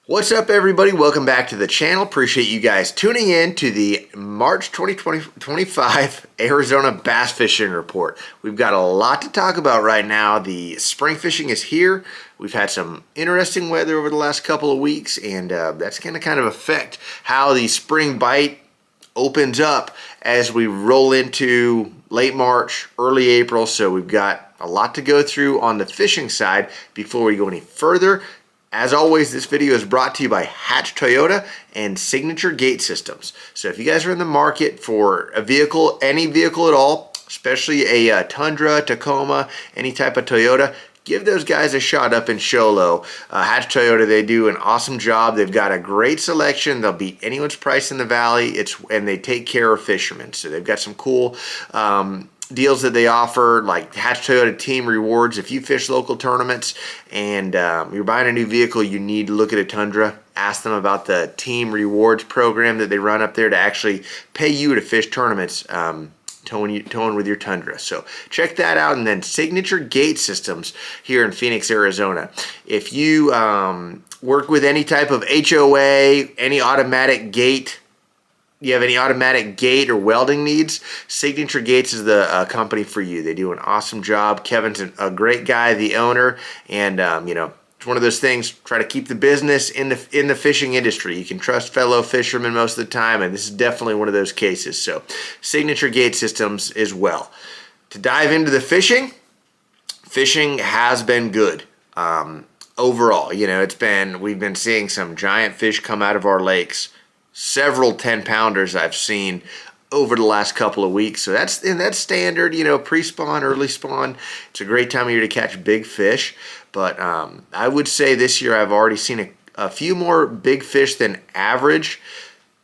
What's up, everybody? Welcome back to the channel. Appreciate you guys tuning in to the March 2025 Arizona Bass Fishing Report. We've got a lot to talk about right now. The spring fishing is here. We've had some interesting weather over the last couple of weeks, and that's going to kind of affect how the spring bite opens up as we roll into late March, early April. So we've got a lot to go through on the fishing side before we go any further. As always, this video is brought to you by Hatch Toyota and Signature Gate Systems. So if you guys are in the market for a vehicle, any vehicle at all, especially a Tundra, Tacoma, any type of Toyota, give those guys a shot up in Show Low. Hatch Toyota, they do an awesome job. They've got a great selection. They'll beat anyone's price in the valley. And they take care of fishermen. So they've got some cool deals that they offer, like Hatch Toyota Team Rewards. If you fish local tournaments and you're buying a new vehicle, you need to look at a Tundra. Ask them about the Team Rewards program that they run up there to actually pay you to fish tournaments, towing with your Tundra. So check that out. And then Signature Gate Systems here in Phoenix, Arizona. If you work with any type of HOA, any automatic gate, you have any automatic gate or welding needs, Signature Gates is the company for you. They do an awesome job. Kevin's a great guy, the owner, and it's one of those things. Try to keep the business in the fishing industry. You can trust fellow fishermen most of the time, and this is definitely one of those cases. So, Signature Gate Systems as well. To dive into the fishing has been good. Overall, we've been seeing some giant fish come out of our lakes. Several 10-pounders I've seen over the last couple of weeks. So that's standard, pre-spawn, early spawn. It's a great time of year to catch big fish. But I would say this year I've already seen a few more big fish than average.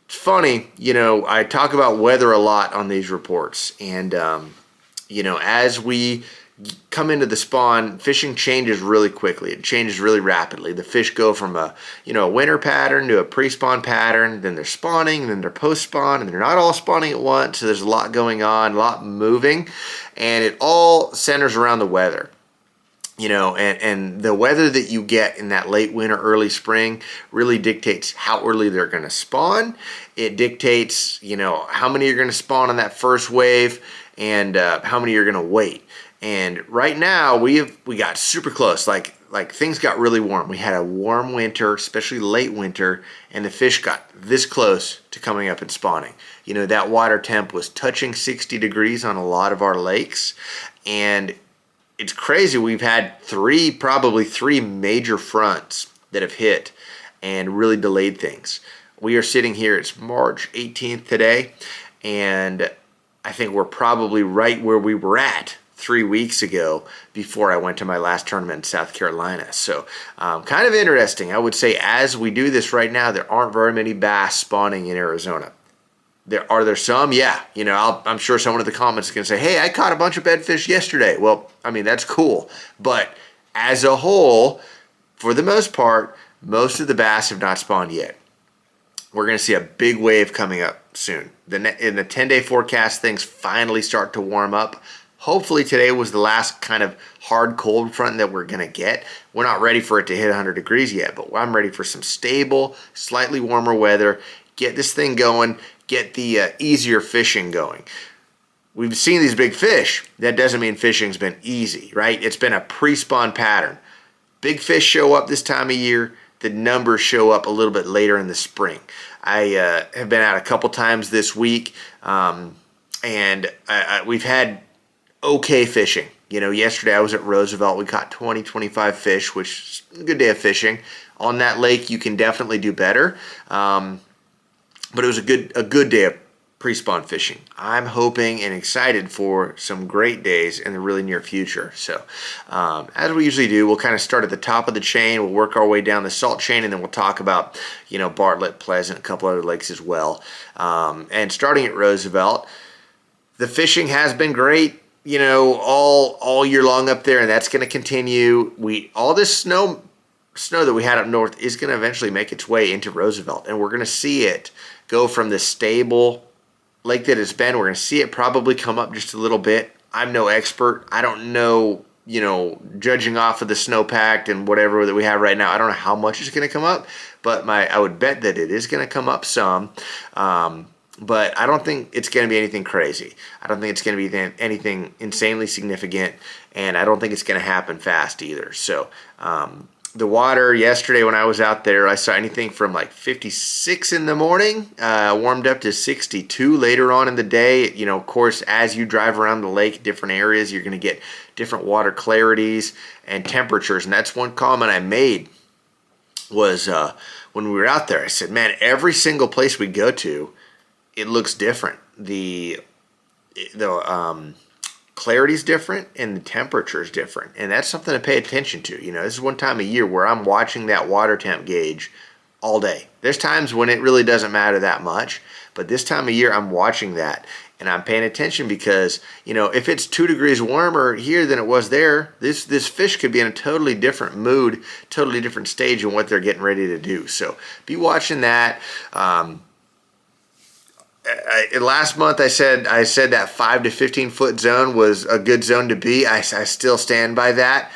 It's funny, I talk about weather a lot on these reports. And, as we come into the spawn, fishing changes really quickly. It changes really rapidly. The fish go from a winter pattern to a pre-spawn pattern, then they're spawning, then they're post-spawn, and they're not all spawning at once. So there's a lot going on, a lot moving, and it all centers around the weather. And the weather that you get in that late winter, early spring really dictates how early they're going to spawn. It dictates, how many you're going to spawn on that first wave and how many you're going to wait. And right now we got super close. Like things got really warm. We had a warm winter, especially late winter, and the fish got this close to coming up and spawning. That water temp was touching 60 degrees on a lot of our lakes, and it's crazy. We've had probably three major fronts that have hit and really delayed things. We are sitting here, it's March 18th today, and I think we're probably right where we were at 3 weeks ago before I went to my last tournament in South Carolina. So kind of interesting. I would say as we do this right now, there aren't very many bass spawning in Arizona. Are there some? Yeah. I'm sure someone in the comments is going to say, hey, I caught a bunch of bedfish yesterday. Well, that's cool. But as a whole, for the most part, most of the bass have not spawned yet. We're going to see a big wave coming up soon. In the 10-day forecast, things finally start to warm up. Hopefully today was the last kind of hard cold front that we're going to get. We're not ready for it to hit 100 degrees yet, but I'm ready for some stable, slightly warmer weather. Get this thing going, get the easier fishing going. We've seen these big fish. That doesn't mean fishing's been easy, right? It's been a pre-spawn pattern. Big fish show up this time of year. The numbers show up a little bit later in the spring. I have been out a couple times this week, and we've had okay fishing. Yesterday I was at Roosevelt. We caught 25 fish, which is a good day of fishing. On that lake, you can definitely do better. But it was a good day of pre-spawn fishing. I'm hoping and excited for some great days in the really near future. So as we usually do, we'll kind of start at the top of the chain. We'll work our way down the salt chain, and then we'll talk about, Bartlett, Pleasant, a couple other lakes as well. And starting at Roosevelt, the fishing has been great, all year long up there, and that's going to continue. All this snow that we had up north is going to eventually make its way into Roosevelt, and we're going to see it go from the stable lake that it's been. We're going to see it probably come up just a little bit. I'm no expert. I don't know you know, judging off of the snowpack and whatever that we have right now, I don't know how much it's going to come up, but I would bet that it is going to come up some. But I don't think it's going to be anything crazy. I don't think it's going to be anything insanely significant, and I don't think it's going to happen fast either. So the water yesterday when I was out there, I saw anything from like 56 in the morning, warmed up to 62 later on in the day. You know, of course, as you drive around the lake, different areas, you're going to get different water clarities and temperatures. And that's one comment I made was when we were out there. I said, man, every single place we go to, it looks different. The clarity's different and the temperature's different, and that's something to pay attention to. You know, this is one time a year where I'm watching that water temp gauge all day. There's times when it really doesn't matter that much, but this time of year I'm watching that and I'm paying attention because, you know, if it's 2 degrees warmer here than it was there, this fish could be in a totally different mood, totally different stage in what they're getting ready to do. So be watching that. Last month I said that 5 to 15 foot zone was a good zone to be. I still stand by that.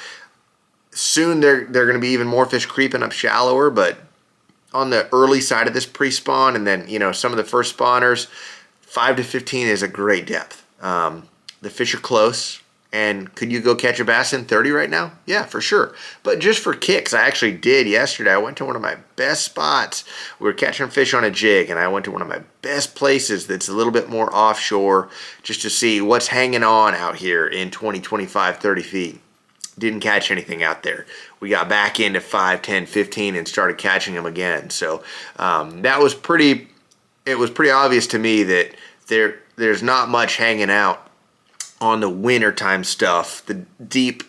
Soon they're going to be even more fish creeping up shallower, but on the early side of this pre-spawn, and then, you know, some of the first spawners, 5 to 15 is a great depth. The fish are close. And could you go catch a bass in 30 right now? Yeah, for sure. But just for kicks, I actually did yesterday. I went to one of my best spots. We were catching fish on a jig, and I went to one of my best places that's a little bit more offshore just to see what's hanging on out here in 20, 25, 30 feet. Didn't catch anything out there. We got back into 5, 10, 15 and started catching them again. So that was pretty, it was pretty obvious to me that there's not much hanging out on the wintertime stuff, the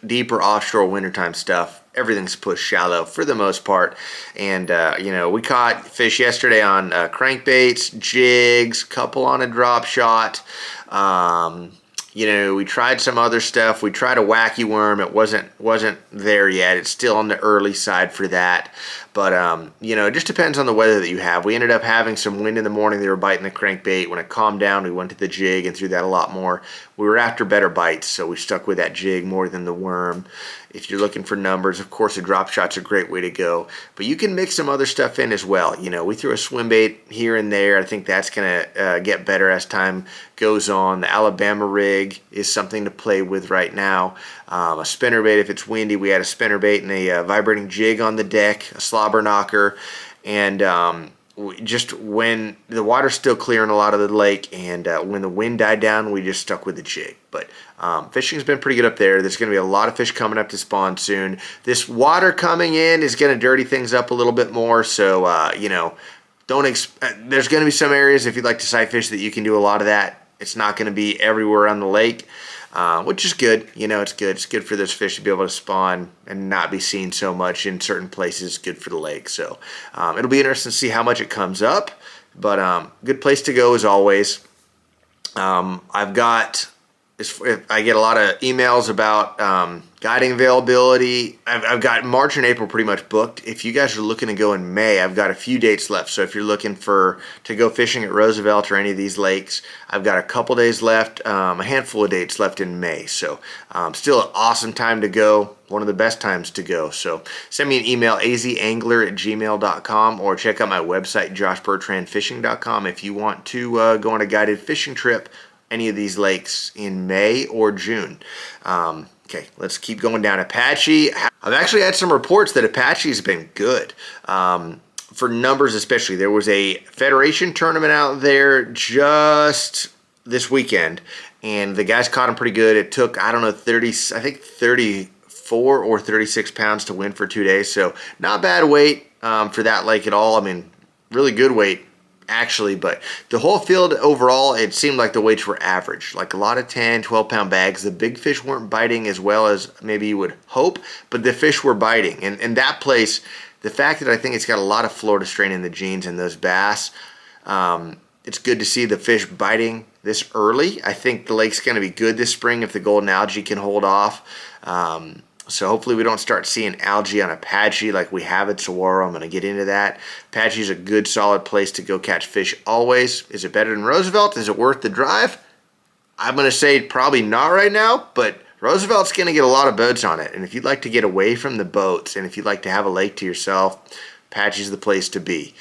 deeper offshore wintertime stuff. Everything's pushed shallow for the most part. And, you know, we caught fish yesterday on crankbaits, jigs, couple on a drop shot. You know, we tried some other stuff. We tried a wacky worm. It wasn't there yet. It's still on the early side for that. But, you know, it just depends on the weather that you have. We ended up having some wind in the morning. They were biting the crankbait. When it calmed down, we went to the jig and threw that a lot more. We were after better bites, so we stuck with that jig more than the worm. If you're looking for numbers, of course, a drop shot's a great way to go. But you can mix some other stuff in as well. You know, we threw a swim bait here and there. I think that's going to get better as time goes on. The Alabama rig is something to play with right now. A spinnerbait, if it's windy, we had a spinnerbait and a vibrating jig on the deck, a slobber knocker, and just when the water's still clear in a lot of the lake, and when the wind died down, we just stuck with the jig. But fishing's been pretty good up there. There's going to be a lot of fish coming up to spawn soon. This water coming in is going to dirty things up a little bit more, so you know, there's going to be some areas, if you'd like to sight fish, that you can do a lot of that. It's not going to be everywhere on the lake, which is good. You know, it's good. It's good for those fish to be able to spawn and not be seen so much in certain places. Good for the lake. So it'll be interesting to see how much it comes up, but good place to go as always. I get a lot of emails about guiding availability. I've got March and April pretty much booked. If you guys are looking to go in May, I've got a few dates left. So if you're looking to go fishing at Roosevelt or any of these lakes, I've got a couple days left, a handful of dates left in May. So still an awesome time to go, one of the best times to go. So send me an email, azangler@gmail.com, or check out my website, joshbertrandfishing.com, if you want to go on a guided fishing trip any of these lakes in May or June. Okay, let's keep going down. Apache. I've actually had some reports that Apache's been good. For numbers especially. There was a Federation tournament out there just this weekend, and the guys caught them pretty good. It took, I don't know, 34 or 36 pounds to win for 2 days, so not bad weight for that lake at all. I mean, really good weight, actually, but the whole field overall, it seemed like the weights were average, like a lot of 10, 12-pound bags. The big fish weren't biting as well as maybe you would hope, but the fish were biting. And that place, the fact that I think it's got a lot of Florida strain in the genes and those bass, it's good to see the fish biting this early. I think the lake's going to be good this spring if the golden algae can hold off. So hopefully we don't start seeing algae on Apache like we have at Saguaro. I'm going to get into that. Apache is a good, solid place to go catch fish always. Is it better than Roosevelt? Is it worth the drive? I'm going to say probably not right now, but Roosevelt's going to get a lot of boats on it. And if you'd like to get away from the boats and if you'd like to have a lake to yourself, Apache's the place to be.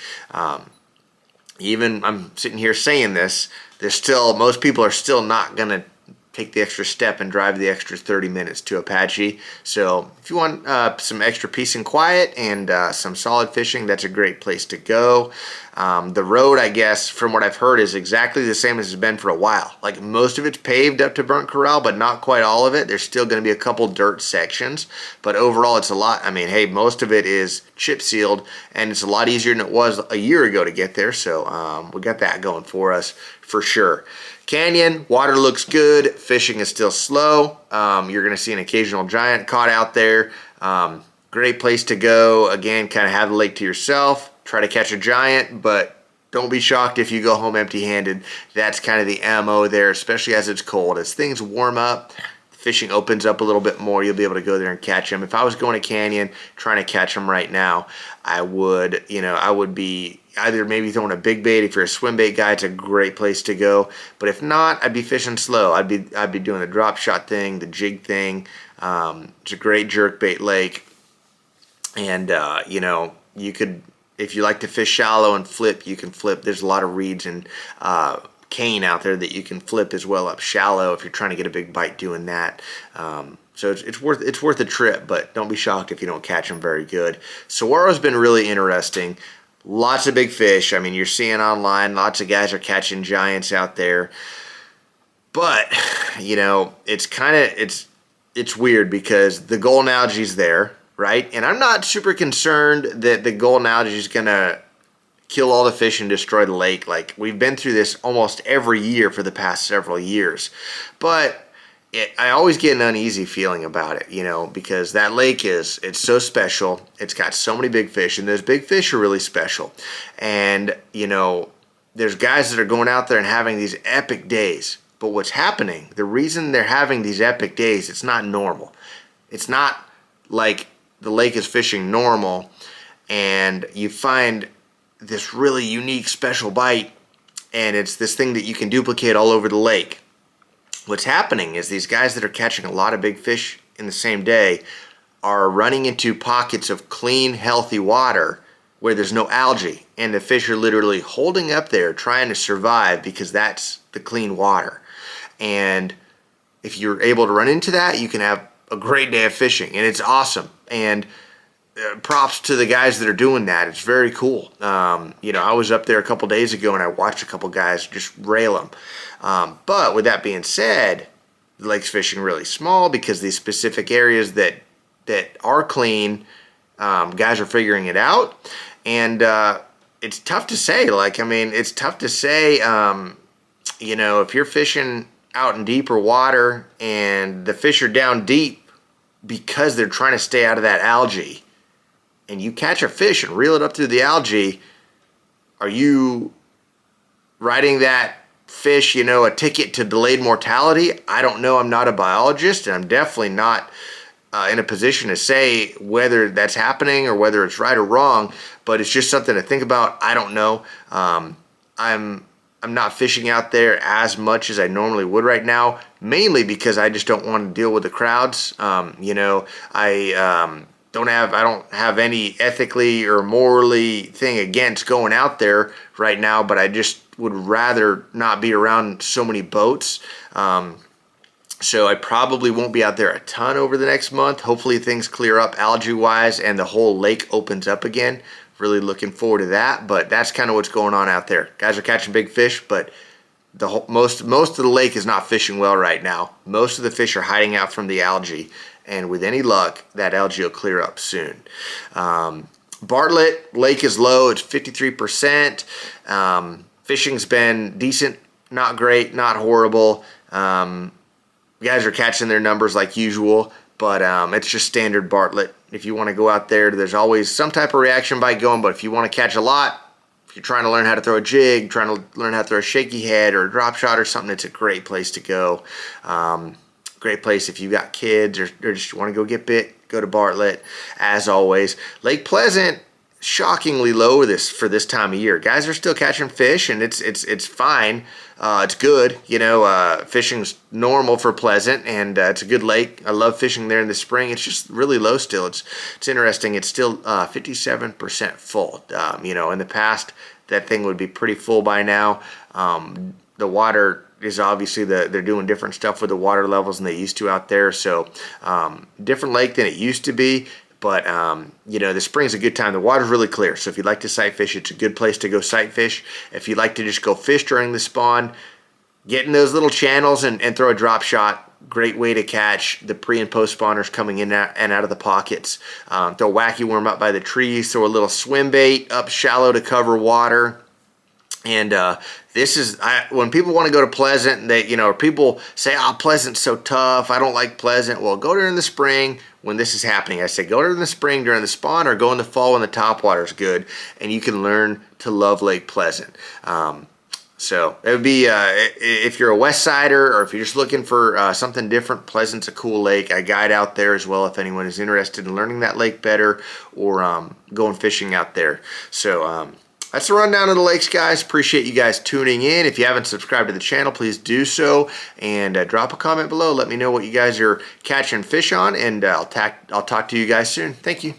Even I'm sitting here saying this, most people are still not going to take the extra step and drive the extra 30 minutes to Apache. So if you want some extra peace and quiet and some solid fishing, that's a great place to go. The road, I guess, from what I've heard, is exactly the same as it's been for a while. Like, most of it's paved up to Burnt Corral, but not quite all of it. There's still going to be a couple dirt sections, but overall it's a lot. I mean, hey, most of it is chip sealed, and it's a lot easier than it was a year ago to get there. So we got that going for us for sure. Canyon, water looks good. Fishing is still slow. You're going to see an occasional giant caught out there. Great place to go. Again, kind of have the lake to yourself. Try to catch a giant, but don't be shocked if you go home empty-handed. That's kind of the MO there, especially as it's cold. As things warm up, fishing opens up a little bit more. You'll be able to go there and catch them. If I was going to Canyon trying to catch them right now, I would be either maybe throwing a big bait. If you're a swim bait guy, it's a great place to go. But if not, I'd be fishing slow. I'd be doing the drop shot thing, the jig thing. It's a great jerk bait lake, and you could, if you like to fish shallow and flip, you can flip. There's a lot of reeds and cane out there that you can flip as well up shallow if you're trying to get a big bite doing that. So it's worth a trip, but don't be shocked if you don't catch them very good. Saguaro's been really interesting. Lots of big fish. I mean, you're seeing online, lots of guys are catching giants out there. But, it's weird because the golden algae's there, right? And I'm not super concerned that the golden algae is going to kill all the fish and destroy the lake. Like, we've been through this almost every year for the past several years. But I always get an uneasy feeling about it, because that lake it's so special. It's got so many big fish, and those big fish are really special. And, there's guys that are going out there and having these epic days. But what's happening, the reason they're having these epic days, it's not normal. It's not like the lake is fishing normal and you find this really unique special bite and it's this thing that you can duplicate all over the lake. What's happening is these guys that are catching a lot of big fish in the same day are running into pockets of clean, healthy water where there's no algae, and the fish are literally holding up there trying to survive because that's the clean water. And if you're able to run into that, you can have a great day of fishing, and it's awesome. And props to the guys that are doing that. It's very cool. I was up there a couple days ago and I watched a couple guys just rail them. But with that being said, the lake's fishing really small because these specific areas that are clean, guys are figuring it out. And it's tough to say. It's tough to say, if you're fishing out in deeper water and the fish are down deep because they're trying to stay out of that algae, and you catch a fish and reel it up through the algae, are you writing that fish, a ticket to delayed mortality? I don't know. I'm not a biologist, and I'm definitely not in a position to say whether that's happening or whether it's right or wrong, but it's just something to think about. I don't know. I'm not fishing out there as much as I normally would right now, mainly because I just don't want to deal with the crowds. I don't have any ethically or morally thing against going out there right now, but I just would rather not be around so many boats. So I probably won't be out there a ton over the next month. Hopefully things clear up algae-wise and the whole lake opens up again. Really looking forward to that, but that's kind of what's going on out there. Guys are catching big fish, but most of the lake is not fishing well right now. Most of the fish are hiding out from the algae, and with any luck, that algae will clear up soon. Bartlett Lake is low. It's 53%. Fishing's been decent, not great, not horrible. Guys are catching their numbers like usual, but it's just standard Bartlett. If you want to go out there, there's always some type of reaction bite going, but if you want to catch a lot, if you're trying to learn how to throw a jig, trying to learn how to throw a shaky head or a drop shot or something, it's a great place to go. Great place if you got kids or just want to go get bit, go to Bartlett. As always, Lake Pleasant, shockingly low for this time of year. Guys are still catching fish, and it's fine. It's good. Fishing's normal for Pleasant, and it's a good lake. I love fishing there in the spring. It's just really low still. It's interesting. It's still 57% full. In the past, that thing would be pretty full by now. The water is obviously they're doing different stuff with the water levels than they used to out there. So different lake than it used to be. But, the spring's a good time. The water's really clear. So if you'd like to sight fish, it's a good place to go sight fish. If you'd like to just go fish during the spawn, get in those little channels and throw a drop shot. Great way to catch the pre and post spawners coming in and out of the pockets. Throw a wacky worm up by the trees. Throw a little swim bait up shallow to cover water. And this is when people want to go to Pleasant, people say, "Oh, Pleasant's so tough. I don't like Pleasant." Well, go during the spring when this is happening. I say go during the spring during the spawn, or go in the fall when the top water is good, and you can learn to love Lake Pleasant. So it would be if you're a West Sider, or if you're just looking for something different, Pleasant's a cool lake. I guide out there as well if anyone is interested in learning that lake better, or going fishing out there. So that's the rundown of the lakes, guys. Appreciate you guys tuning in. If you haven't subscribed to the channel, please do so, and drop a comment below. Let me know what you guys are catching fish on, and I'll talk to you guys soon. Thank you.